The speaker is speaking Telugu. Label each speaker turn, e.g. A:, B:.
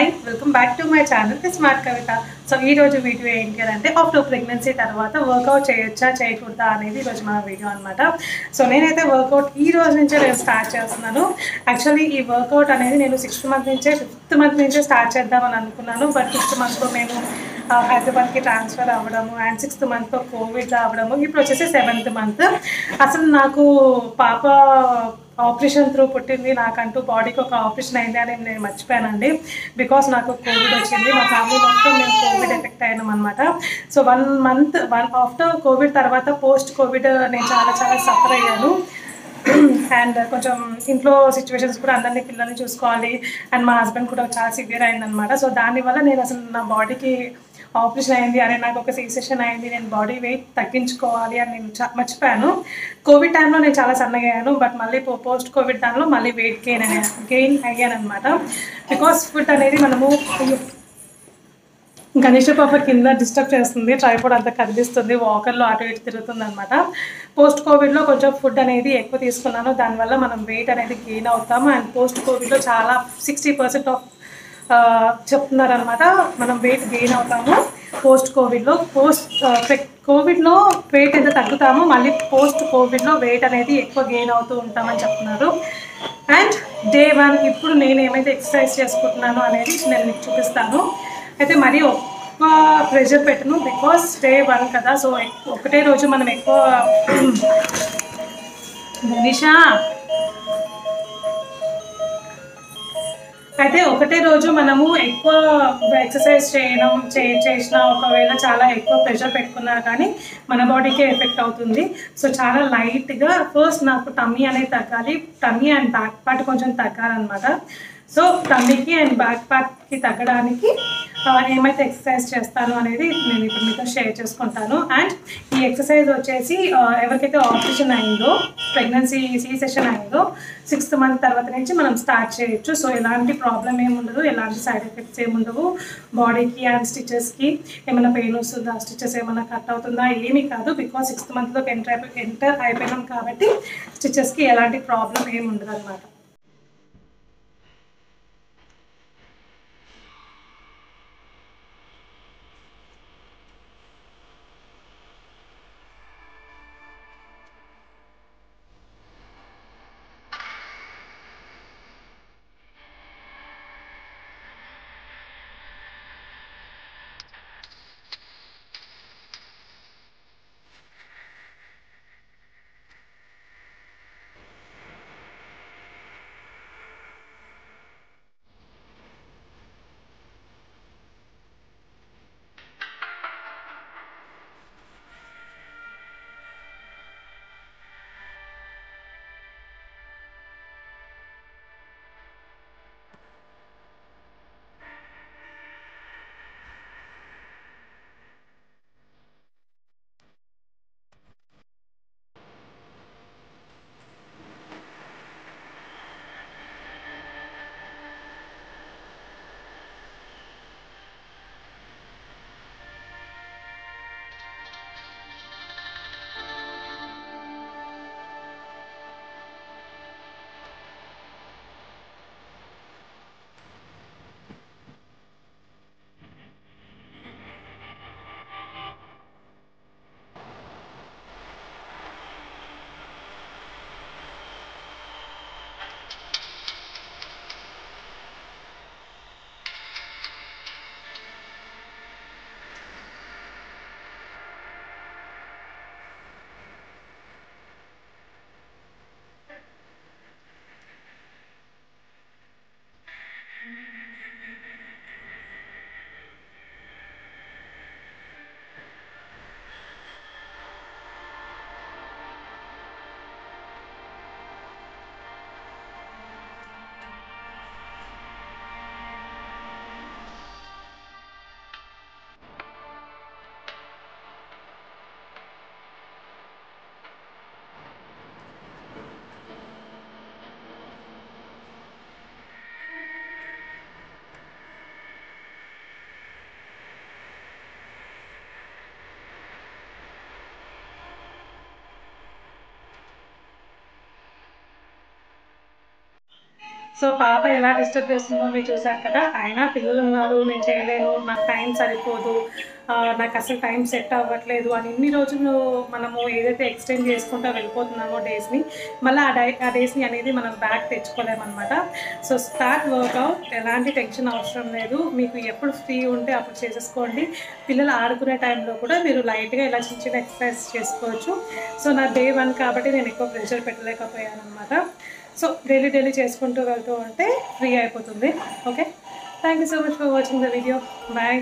A: Hi welcome back to my channel the smart Kavitha. So ఈ రోజు వీడియో ఏంటి అంటే ఆఫ్టర్ ప్రెగ్నెన్సీ తర్వాత వర్కౌట్ చేయొచ్చా చేయకూడదా అనేది ఈరోజు మన వీడియో అనమాట. సో నేనైతే వర్కౌట్ ఈ రోజు నుంచే నేను స్టార్ట్ చేస్తున్నాను. యాక్చువల్లీ ఈ వర్కౌట్ అనేది నేను 6th మంత్ నుంచే 5th మంత్ నుంచే స్టార్ట్ చేద్దామని అనుకున్నాను. బట్ 5th మంత్లో మేము హైదరాబాద్కి ట్రాన్స్ఫర్ అవ్వడము అండ్ 6th మంత్లో కోవిడ్ రావడము, ఇప్పుడు వచ్చేసి 7th మంత్. అసలు నాకు పాప ఆపరేషన్ త్రూ పుట్టింది, నాకంటూ బాడీకి ఒక ఆపరేషన్ అయింది అని నేను మర్చిపోయానండి. బికాస్ నాకు కోవిడ్ వచ్చింది, మా ఫ్యామిలీ మొత్తం మేము కోవిడ్ ఎఫెక్ట్ అయినాం అనమాట. సో 1 మంత్ ఆఫ్టర్ కోవిడ్ తర్వాత పోస్ట్ కోవిడ్ నేను చాలా చాలా సఫర్ అయ్యాను. అండ్ కొంచెం ఇంట్లో సిచ్యువేషన్స్ కూడా అందరినీ పిల్లల్ని చూసుకోవాలి అండ్ మా హస్బెండ్ కూడా చాలా సివియర్ అయిందనమాట. సో దానివల్ల నేను అసలు నా బాడీకి ఆపరేషన్ అయింది అనే నాకు ఒక సెషన్ అయింది, నేను బాడీ వెయిట్ తగ్గించుకోవాలి అని నేను మర్చిపోయాను. కోవిడ్ టైంలో నేను చాలా సన్నగా అయ్యాను, బట్ మళ్ళీ పోస్ట్ కోవిడ్ టైంలో మళ్ళీ వెయిట్ గెయిన్ అయ్యాను అనమాట. బికాస్ ఫుడ్ అనేది మనము గణేష్ పాప కింద డిస్టర్బ్ చేస్తుంది, ట్రైపాడ్ అంతా కదిలిస్తుంది, వాకర్లో అటు ఇటు తిరుగుతుంది అనమాట. పోస్ట్ కోవిడ్లో కొంచెం ఫుడ్ అనేది ఎక్కువ తీసుకున్నాను, దానివల్ల మనం వెయిట్ అనేది గెయిన్ అవుతాము. అండ్ పోస్ట్ కోవిడ్లో చాలా 60% ఆఫ్ చెప్తున్నారనమాట, మనం వెయిట్ గెయిన్ అవుతాము పోస్ట్ కోవిడ్లో. కోవిడ్లో వెయిట్ ఎంత తగ్గుతామో మళ్ళీ పోస్ట్ కోవిడ్లో వెయిట్ అనేది ఎక్కువ గెయిన్ అవుతూ ఉంటామని చెప్తున్నారు. అండ్ డే 1 ఇప్పుడు నేను ఏమైతే ఎక్సర్సైజ్ చేసుకుంటున్నానో అనేది నేను మీకు చూపిస్తాను. అయితే మరీ ఎక్కువ ప్రెషర్ పెట్టను, బికాస్ డే 1 కదా. సో ఒకటే రోజు మనం ఎక్కువ గణేషా అయితే ఒకటే రోజు మనము ఎక్కువ ఎక్సర్సైజ్ చేసిన ఒకవేళ చాలా ఎక్కువ ప్రెషర్ పెట్టుకున్నా కానీ మన బాడీకే ఎఫెక్ట్ అవుతుంది. సో చాలా లైట్గా ఫస్ట్ నాకు టమ్మీ అనేది తగ్గాలి, టమ్మీ అండ్ బ్యాక్ పార్ట్ కొంచెం తగ్గాలన్నమాట. సో టమ్మీకి అండ్ బ్యాక్ పార్ట్కి తగ్గడానికి ఏమైతే ఎక్సర్సైజ్ చేస్తాను అనేది నేను ఇప్పుడు మీతో షేర్ చేసుకుంటాను. అండ్ ఈ ఎక్సర్సైజ్ వచ్చేసి ఎవరికైతే ఆపరేషన్ అయిందో, ప్రెగ్నెన్సీ సెషన్ అయిందో 6th మంత్ తర్వాత నుంచి మనం స్టార్ట్ చేయొచ్చు. సో ఎలాంటి ప్రాబ్లం ఏముండదు, ఎలాంటి సైడ్ ఎఫెక్ట్స్ ఏముండవు. బాడీకి అండ్ స్టిచెస్కి ఏమైనా పెయిన్ వస్తుందా, స్టిచెస్ ఏమైనా కట్ అవుతుందా, ఏమీ కాదు. బికాస్ 6th మంత్లోకి ఎంటర్ అయిపోయినాం కాబట్టి స్టిచెస్కి ఎలాంటి ప్రాబ్లం ఏమి ఉండదు అనమాట. సో పాప ఎలా డిస్టర్బ్ చేస్తుందో మీరు చూసారు కదా. అయినా పిల్లలు ఉన్నారు, నేను చేయలేను, నాకు టైం సరిపోదు, నాకు అసలు టైం సెట్ అవ్వట్లేదు అని ఇన్ని రోజులు మనము ఏదైతే ఎక్స్టెండ్ చేసుకుంటూ వెళ్ళిపోతున్నామో డేస్ని, మళ్ళీ ఆ డేస్ని అనేది మనం బ్యాక్ తెచ్చుకోలేమన్నమాట. So start workout. ఎలాంటి టెన్షన్ అవసరం లేదు. మీకు ఎప్పుడు ఫ్రీ ఉంటే అప్పుడు చేసేసుకోండి. పిల్లలు ఆడుకునే టైంలో కూడా మీరు లైట్గా ఇలా చిన్న చిన్న ఎక్సర్సైజ్ చేసుకోవచ్చు. సో నా డే 1 కాబట్టి నేను ఎక్కువ ప్రెషర్ పెట్టలేకపోయాను అనమాట. సో డైలీ చేసుకుంటూ వెళ్తూ ఉంటే ఫ్రీ అయిపోతుంది. Okay, thank you so much for watching the video. Bye.